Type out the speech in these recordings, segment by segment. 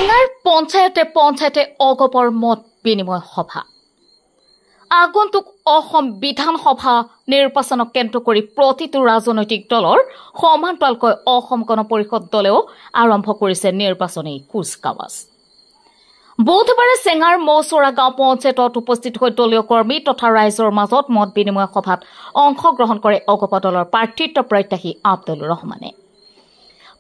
চেঙাৰ পঞ্চায়তে অগপৰ মত বিনিময় সভা আগন্তুক অসম বিধানসভা নিৰ্বাচনক কেন্দ্ৰ কৰি প্ৰতিটো ৰাজনৈতিক দলৰ সমান্তৰালকৈ অসম গণ পৰিষদ দলেও আৰম্ভ কৰিছে নিৰ্বাচনী কুচকাৱাজ। বুধবাৰে চেঙাৰ মৌচৰা গাঁও পঞ্চায়তত উপস্থিত হৈ দলীয় কৰ্মী তথা ৰাইজৰ মাজত মত বিনিময় সভাত অংশগ্ৰহণ কৰে অগপ দলৰ প্ৰাৰ্থিত্ব প্ৰত্যাশী আব্দুল ৰহমানে।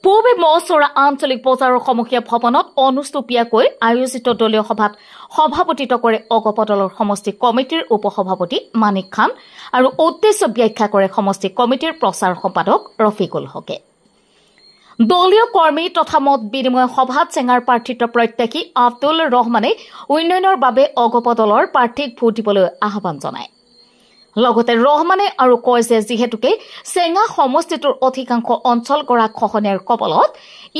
পূৰ্বে মৌচৰা আঞ্চলিক বজাৰৰ সমুখীয়া ভৱনত অনুষ্টুপীয়াকৈ আয়োজিত দলীয় সভাত সভাপতিত্ব কৰে অগপ দলৰ সমষ্টি কমিটিৰ উপসভাপতি মানিক খান আৰু উদ্দেশ্য ব্যাখ্যা কৰে সমষ্টি কমিটিৰ প্ৰচাৰ সম্পাদক ৰফিকুল হকে। দলীয় কৰ্মী তথা মত বিনিময় সভাত চেঙাৰ প্ৰাৰ্থিত্ব প্ৰত্যাশী আব্দুল ৰহমানে উন্নয়নৰ বাবে অগপ দলৰ প্ৰাৰ্থীক ভোট দিবলৈ আহ্বান জনায়। লগতে ৰহমানে আৰু কয় যে যিহেতুকে চেঙা সমষ্টিটোৰ অধিকাংশ অঞ্চল গৰা খহনীয়াৰ কবলত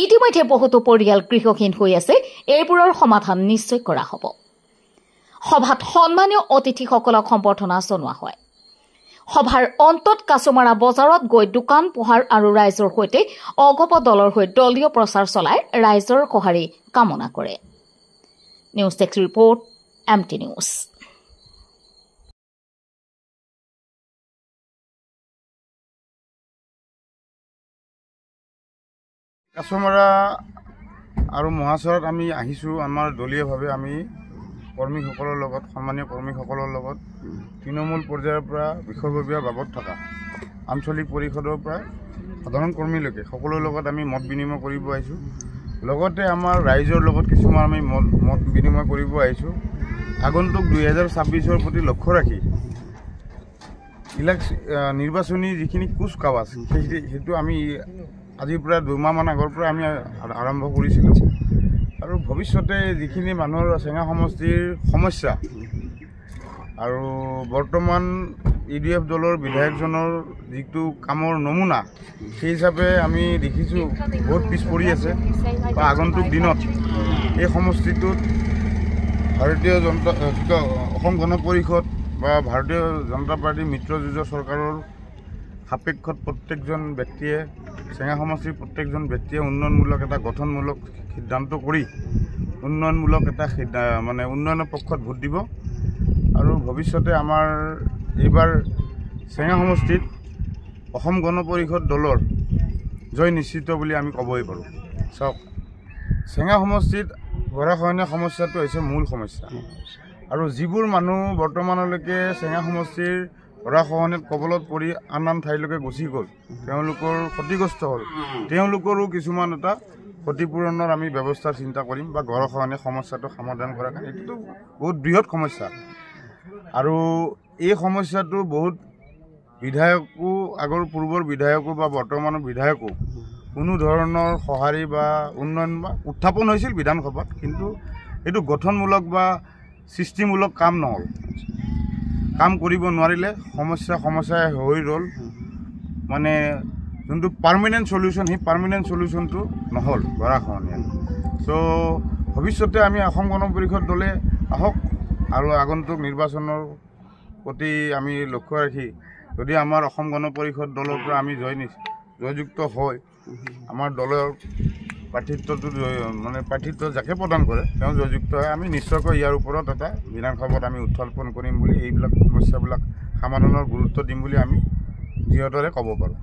ইতিমধ্যে বহুতো পৰিয়াল গৃহহীন হৈ আছে, এইবোৰৰ সমাধান নিশ্চয় কৰা হ'ব। সভাত সন্মানীয় অতিথিসকলক সম্বৰ্ধনা জনোৱা হয়। সভাৰ অন্তত কাছুমাৰা বজাৰত গৈ দোকান পোহাৰ আৰু ৰাইজৰ সৈতে অগপ দলৰ হৈ দলীয় প্ৰচাৰ চলাই ৰাইজৰ সঁহাৰি কামনা কৰে। News desk report MT news. Kachumara আৰু মহাচৰত আমি আহিছোঁ আমাৰ দলীয়ভাৱে আমি কৰ্মীসকলৰ লগত সন্মানীয় কৰ্মীসকলৰ লগত তৃণমূল পৰ্যায়ৰ পৰা বিষয়ববীয়াৰ বাবদ থকা আঞ্চলিক পৰিষদৰ পৰা সাধাৰণ কৰ্মীলৈকে সকলোৰ লগত আমি মত বিনিময় কৰিব আহিছোঁ। লগতে আমাৰ ৰাইজৰ লগত কিছুমান আমি মত বিনিময় কৰিব আহিছোঁ। আগন্তুক 2026ৰ প্ৰতি লক্ষ্য ৰাখি নিৰ্বাচনী যিখিনি কুচকাৱাজ সেইটো আমি আজিৰ পৰা 2 মাহমান আগৰ পৰা আমি আৰম্ভ কৰিছিলোঁ আৰু ভৱিষ্যতে যিখিনি মানুহৰ চেঙা সমষ্টিৰ সমস্যা আৰু বৰ্তমান UDF দলৰ বিধায়কজনৰ যিটো কামৰ নমুনা সেই হিচাপে আমি দেখিছোঁ বহুত পিছ পৰি আছে বা আগন্তুক দিনত এই সমষ্টিটোত অসম গণ পৰিষদ বা ভাৰতীয় জনতা পাৰ্টীৰ মিত্ৰজোঁটৰ চৰকাৰৰ সাপেক্ষত প্ৰত্যেকজন ব্যক্তিয়ে চেঙা সমষ্টিৰ প্ৰত্যেকজন ব্যক্তিয়ে উন্নয়নমূলক এটা গঠনমূলক সিদ্ধান্ত কৰি উন্নয়নমূলক এটা উন্নয়নৰ পক্ষত ভোট দিব আৰু ভৱিষ্যতে আমাৰ এইবাৰ চেঙা সমষ্টিত অসম গণ পৰিষদ দলৰ জয় নিশ্চিত বুলি আমি ক'বই পাৰোঁ। চাওক, চেঙা সমষ্টিত গৰাখহনীয়া সমস্যাটো হৈছে মূল সমস্যা আৰু যিবোৰ মানুহ বৰ্তমানলৈকে চেঙা সমষ্টিৰ গৰাখহনীয়াত কবলত পৰি আন ঠাইলৈকে গুচি গ'ল, তেওঁলোকৰ ক্ষতিগ্ৰস্ত হ'ল, তেওঁলোকৰো কিছুমান এটা ক্ষতিপূৰণৰ আমি ব্যৱস্থাৰ চিন্তা কৰিম বা গৰাখহনীয়া সমস্যাটো সমাধান কৰাৰ কাৰণে। এইটোতো বহুত বৃহৎ সমস্যা আৰু এই সমস্যাটো বহুত বিধায়কো আগৰ পূৰ্বৰ বিধায়কো বা বৰ্তমানৰ বিধায়কো কোনো ধৰণৰ সঁহাৰি বা উন্নয়ন বা উত্থাপন হৈছিল বিধানসভাত, কিন্তু এইটো গঠনমূলক বা সৃষ্টিমূলক কাম নহ'ল, কাম কৰিব নোৱাৰিলে সমস্যাই হৈ ৰ'ল। মানে যোনটো পাৰ্মানেণ্ট চলিউশ্যন সেই পাৰ্মানেণ্ট চলিউশ্যনটো নহ'ল গৰাখহনীয়া। চ' ভৱিষ্যতে আমি অসম গণ পৰিষদ দলে আহক আৰু আগন্তুক নিৰ্বাচনৰ প্ৰতি আমি লক্ষ্য ৰাখি যদি আমাৰ অসম গণ পৰিষদ দলৰ পৰা আমি জয়যুক্ত হয়, আমাৰ দলৰ প্ৰাৰ্থিত্ব যাকে প্ৰদান কৰে তেওঁ জয়যুক্ত হয়, আমি নিশ্চয়কৈ ইয়াৰ ওপৰত এটা বিধানসভাত আমি উত্থাপন কৰিম বুলি, এইবিলাক সমস্যাবিলাক সমাধানৰ গুৰুত্ব দিম বুলি আমি দৃঢ়তাৰে ক'ব পাৰোঁ।